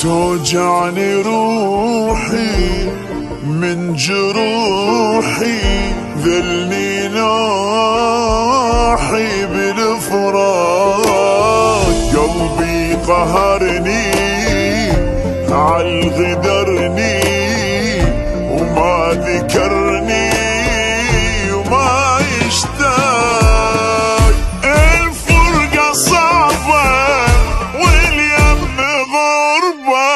توجعني روحي من جروحي، ذلني ناحي بالفراق، قلبي قهرني عالغدرني وما ذكرني وما يشتاق. الفرقة صعبة واليم غربة،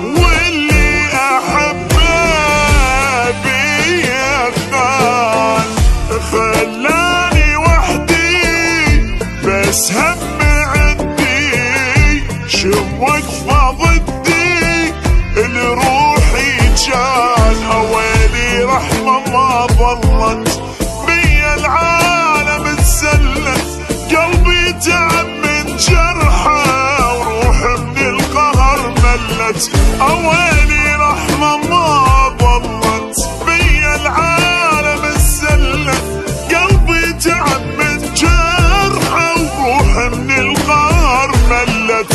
واللي أحبه بيا خان، خلاني وحدي بس هم عندي واقفة ضدي لروحي جان. اويلي رحمة ما ظلت بيا العالم اتسلت، قلبي تعب من جرحه وروح من القهر ملت. اويلي رحمة ما ظلت بيا العالم اتسلت، قلبي تعب من جرحه وروح من القهر ملت.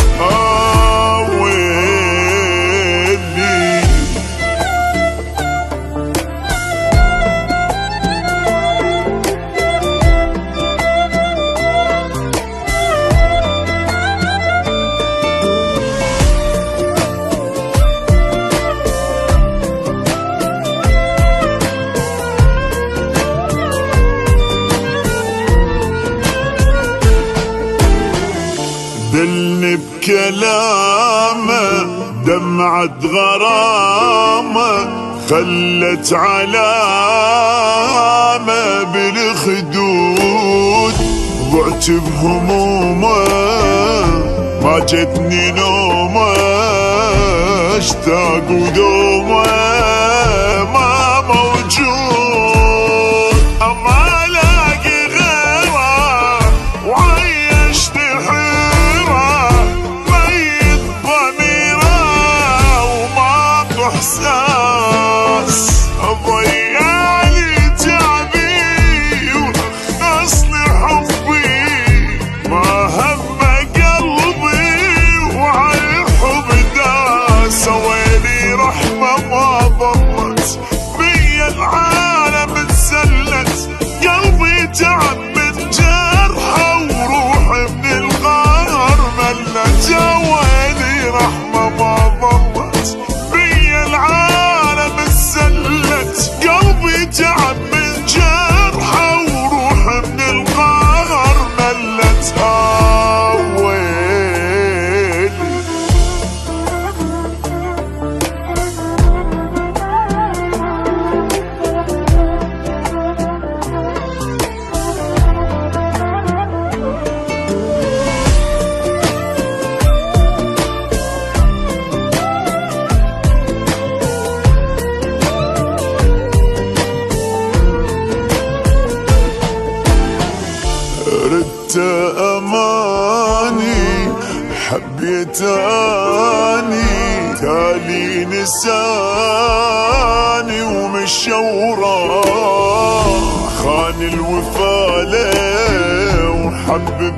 دلني بكلامه دمعة غرامه، خلت علامة بالخدود، ضعت بهمومه ما جتني نومه، اشتاق ودومه ما موجود. اما الاقي غيره وعيشت احساس، ضيعلي تعبي ونخصني حبي، ما هم قلبي وعالحب داس. ويلي رحمة ما ضلت بيا العالم اتسلت، قلبي تعب من جرحه وروحي من القهر ملت. ويلي رحمة ما ضلت العالم اتسلت، قلبي تعب من جرحه وروحه من القهر ملت. ردت اماني حبيت اني، تالي نساني ومشى وراه، خان الوفا له وحبب